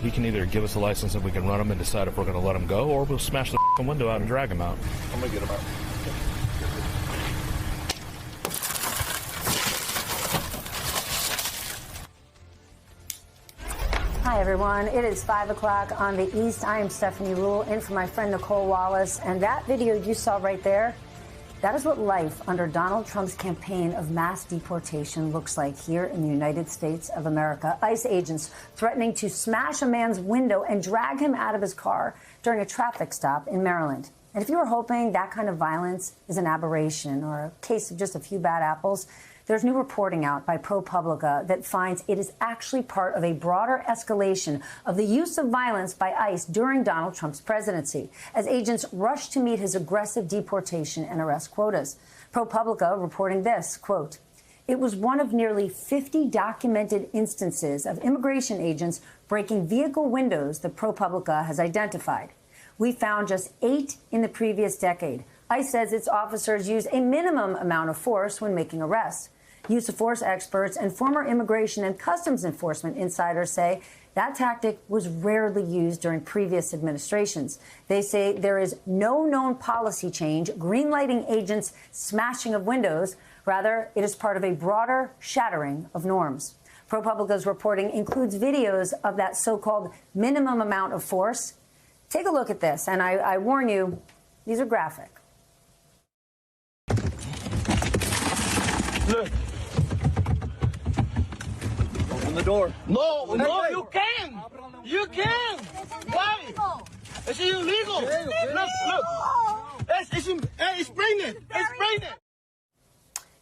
He can either give us a license and we can run him and decide if we're going to let him go, or we'll smash the window out and drag him out. I'm going to get him out. Hi, everyone. It is 5 o'clock on the East. I am Stephanie Rule, in for my friend Nicole Wallace. And that video you saw right there, that is what life under Donald Trump's campaign of mass deportation looks like here in the United States of America. ICE agents threatening to smash a man's window and drag him out of his car during a traffic stop in Maryland. And if you were hoping that kind of violence is an aberration or a case of just a few bad apples, there's new reporting out by ProPublica that finds it is actually part of a broader escalation of the use of violence by ICE during Donald Trump's presidency, as agents rush to meet his aggressive deportation and arrest quotas. ProPublica reporting this, quote, "It was one of nearly 50 documented instances of immigration agents breaking vehicle windows that ProPublica has identified. We found just 8 in the previous decade. ICE says its officers use a minimum amount of force when making arrests. Use of force experts and former immigration and customs enforcement insiders say that tactic was rarely used during previous administrations. They say there is no known policy change greenlighting agents' smashing of windows. Rather, it is part of a broader shattering of norms." ProPublica's reporting includes videos of that so-called minimum amount of force. Take a look at this, and I warn you, these are graphic. Look. Open the door. No, you can. You can. Why? It's illegal. Look. It's pregnant. It's pregnant.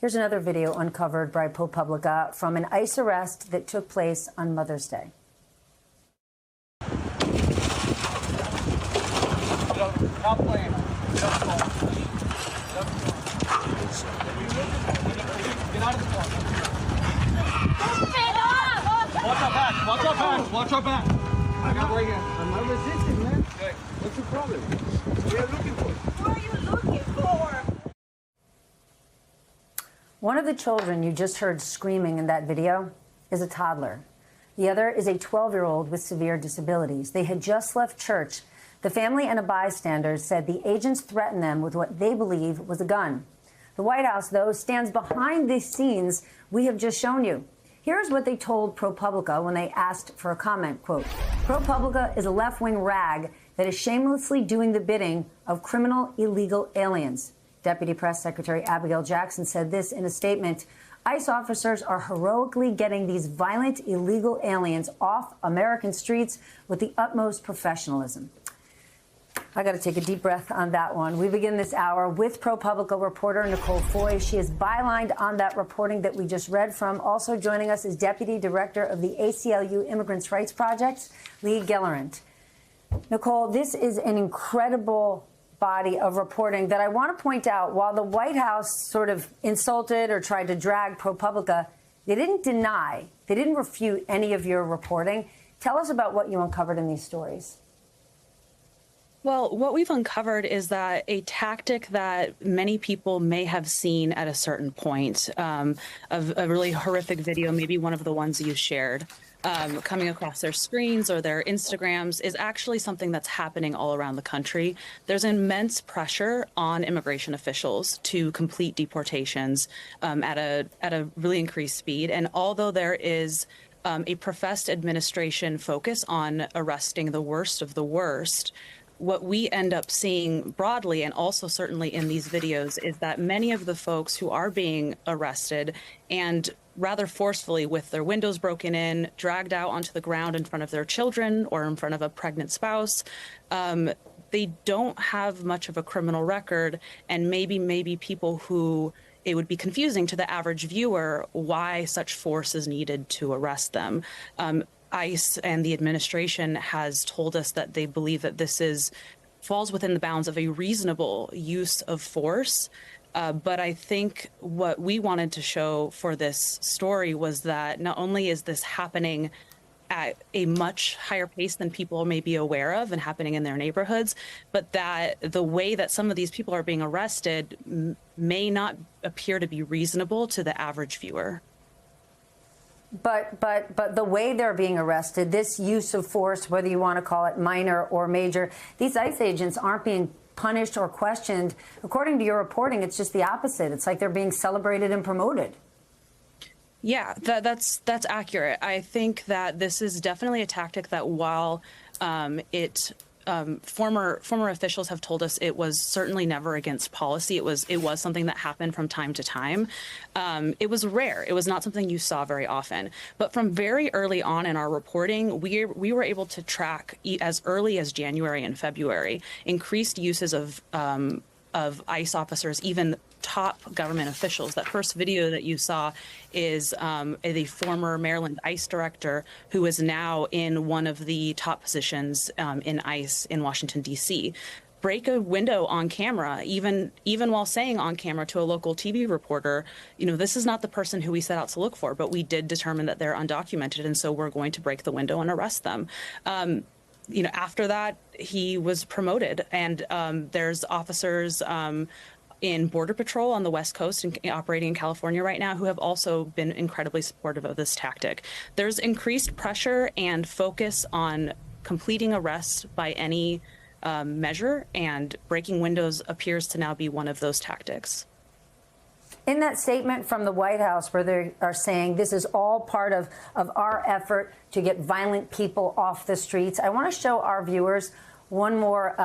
Here's another video uncovered by ProPublica from an ICE arrest that took place on Mother's Day. Stop playing. Get out of the car. Watch your back. Watch your back. I got right here. I'm not resisting, man. Okay. What's your problem? What are you looking for? What are you looking for? One of the children you just heard screaming in that video is a toddler. The other is a 12-year-old with severe disabilities. They had just left church. The family and a bystander said the agents threatened them with what they believe was a gun. The White House, though, stands behind these scenes we have just shown you. Here's what they told ProPublica when they asked for a comment, quote, "ProPublica is a left-wing rag that is shamelessly doing the bidding of criminal illegal aliens." Deputy Press Secretary Abigail Jackson said this in a statement. ICE officers are heroically getting these violent illegal aliens off American streets with the utmost professionalism. I got to take a deep breath on that one. We begin this hour with ProPublica reporter Nicole Foy. She is bylined on that reporting that we just read from. Also joining us is Deputy Director of the ACLU Immigrants' Rights Project, Lee Gellerant. Nicole, this is an incredible body of reporting that I want to point out. While the White House sort of insulted or tried to drag ProPublica, they didn't deny, they didn't refute any of your reporting. Tell us about what you uncovered in these stories. Well, what we've uncovered is that a tactic that many people may have seen at a certain point of a really horrific video, maybe one of the ones you shared, coming across their screens or their Instagrams, is actually something that's happening all around the country. There's immense pressure on immigration officials to complete deportations at a really increased speed. And although there is a professed administration focus on arresting the worst of the worst, what we end up seeing broadly, and also certainly in these videos, is that many of the folks who are being arrested and rather forcefully, with their windows broken in, dragged out onto the ground in front of their children or in front of a pregnant spouse, they don't have much of a criminal record, and maybe people who it would be confusing to the average viewer why such force is needed to arrest them. ICE and the administration has told us that they believe that this falls within the bounds of a reasonable use of force. But I think what we wanted to show for this story was that not only is this happening at a much higher pace than people may be aware of and happening in their neighborhoods, but that the way that some of these people are being arrested may not appear to be reasonable to the average viewer. But the way they're being arrested, this use of force, whether you want to call it minor or major, these ICE agents aren't being punished or questioned. According to your reporting, it's just the opposite. It's like they're being celebrated and promoted. Yeah, that's accurate. I think that this is definitely a tactic that while former officials have told us it was certainly never against policy. It was something that happened from time to time. It was rare. It was not something you saw very often. But from very early on in our reporting, we were able to track as early as January and February increased uses of ICE officers, even top government officials. That first video that you saw is the former Maryland ICE director who is now in one of the top positions in ICE in Washington, D.C. break a window on camera, even while saying on camera to a local TV reporter, this is not the person who we set out to look for, but we did determine that they're undocumented, and so we're going to break the window and arrest them. After that, he was promoted, and there's officers in Border Patrol on the West Coast and operating in California right now who have also been incredibly supportive of this tactic. There's increased pressure and focus on completing arrests by any measure, and breaking windows appears to now be one of those tactics. In that statement from the White House where they are saying this is all part of our effort to get violent people off the streets, I want to show our viewers one more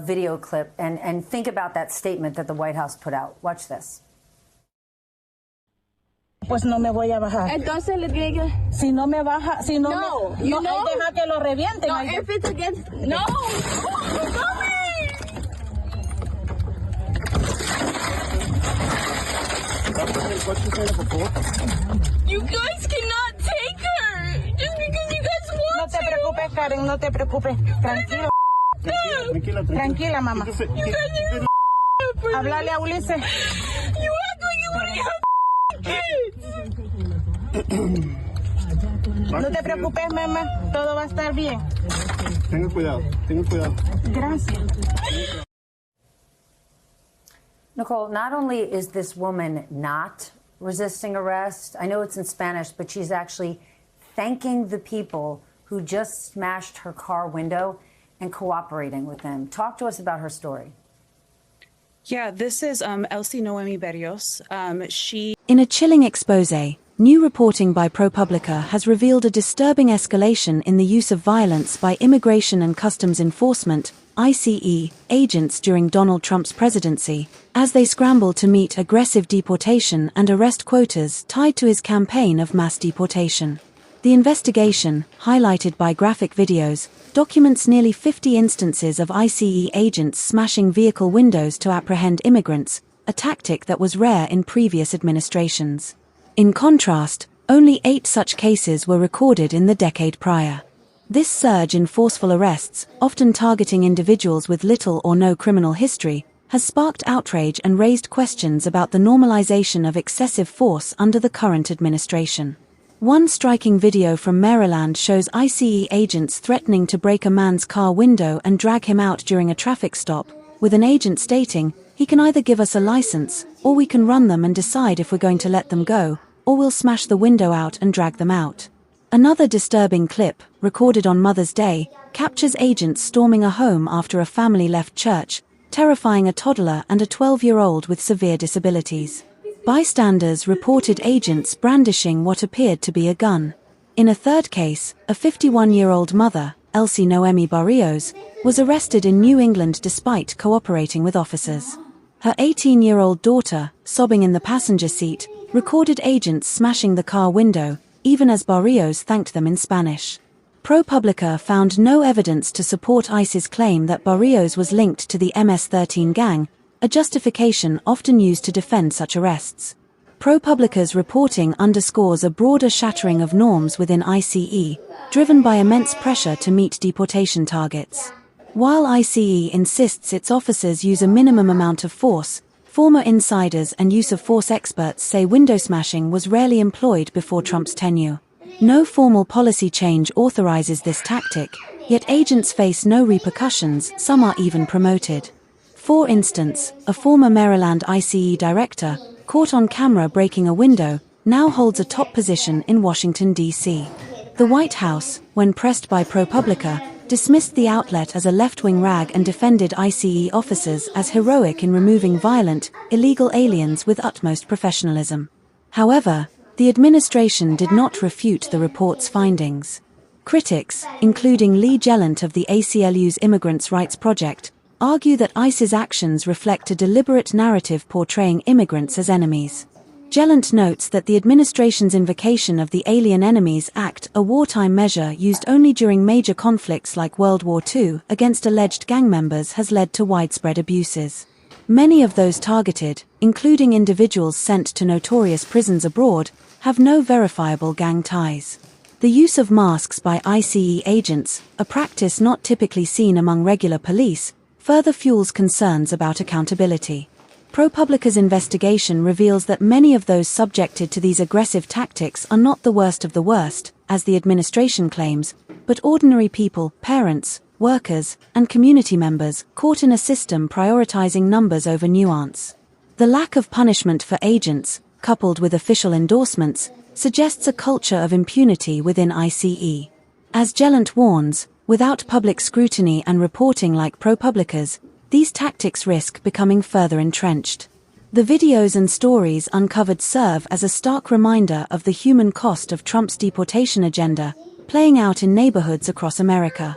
video clip and think about that statement that the White House put out. Watch this. Pues no me voy a bajar. Entonces le tiene que... Si no me baja, si no, no, me, no, know, deja que lo revienten. No, if it's against... No! You guys cannot take her! Just because you guys want No te preocupes, Karen, no te preocupes. Tranquilo. Tranquila, mamá. You guys are... Háblale a Ulises. You act like you already have kids! No te preocupes, mamá. Todo va a estar bien. Tenga cuidado, tenga cuidado. Gracias. Nicole, not only is this woman not resisting arrest, I know it's in Spanish, but she's actually thanking the people who just smashed her car window and cooperating with them. Talk to us about her story. Yeah, this is Elsie Noemi Berrios. In a chilling expose, new reporting by ProPublica has revealed a disturbing escalation in the use of violence by Immigration and Customs Enforcement, ICE, agents during Donald Trump's presidency, as they scramble to meet aggressive deportation and arrest quotas tied to his campaign of mass deportation. The investigation, highlighted by graphic videos, documents nearly 50 instances of ICE agents smashing vehicle windows to apprehend immigrants, a tactic that was rare in previous administrations. In contrast, only 8 such cases were recorded in the decade prior. This surge in forceful arrests, often targeting individuals with little or no criminal history, has sparked outrage and raised questions about the normalization of excessive force under the current administration. One striking video from Maryland shows ICE agents threatening to break a man's car window and drag him out during a traffic stop, with an agent stating, "He can either give us a license, or we can run them and decide if we're going to let them go, or we'll smash the window out and drag them out." Another disturbing clip, recorded on Mother's Day, captures agents storming a home after a family left church, terrifying a toddler and a 12-year-old with severe disabilities. Bystanders reported agents brandishing what appeared to be a gun. In a third case, a 51-year-old mother, Elsie Noemi Barrios, was arrested in New England despite cooperating with officers. Her 18-year-old daughter, sobbing in the passenger seat, recorded agents smashing the car window, even as Barrios thanked them in Spanish. ProPublica found no evidence to support ICE's claim that Barrios was linked to the MS-13 gang, a justification often used to defend such arrests. ProPublica's reporting underscores a broader shattering of norms within ICE, driven by immense pressure to meet deportation targets. While ICE insists its officers use a minimum amount of force, former insiders and use of force experts say window smashing was rarely employed before Trump's tenure. No formal policy change authorizes this tactic, yet agents face no repercussions, some are even promoted. For instance, a former Maryland ICE director, caught on camera breaking a window, now holds a top position in Washington, D.C. The White House, when pressed by ProPublica, dismissed the outlet as a left-wing rag and defended ICE officers as heroic in removing violent, illegal aliens with utmost professionalism. However, the administration did not refute the report's findings. Critics, including Lee Gellant of the ACLU's Immigrants' Rights Project, argue that ICE's actions reflect a deliberate narrative portraying immigrants as enemies. Gellant notes that the administration's invocation of the Alien Enemies Act, a wartime measure used only during major conflicts like World War II against alleged gang members, has led to widespread abuses. Many of those targeted, including individuals sent to notorious prisons abroad, have no verifiable gang ties. The use of masks by ICE agents, a practice not typically seen among regular police, further fuels concerns about accountability. ProPublica's investigation reveals that many of those subjected to these aggressive tactics are not the worst of the worst, as the administration claims, but ordinary people, parents, workers, and community members caught in a system prioritizing numbers over nuance. The lack of punishment for agents, coupled with official endorsements, suggests a culture of impunity within ICE. As Gellant warns, without public scrutiny and reporting like ProPublica's, these tactics risk becoming further entrenched. The videos and stories uncovered serve as a stark reminder of the human cost of Trump's deportation agenda, playing out in neighborhoods across America.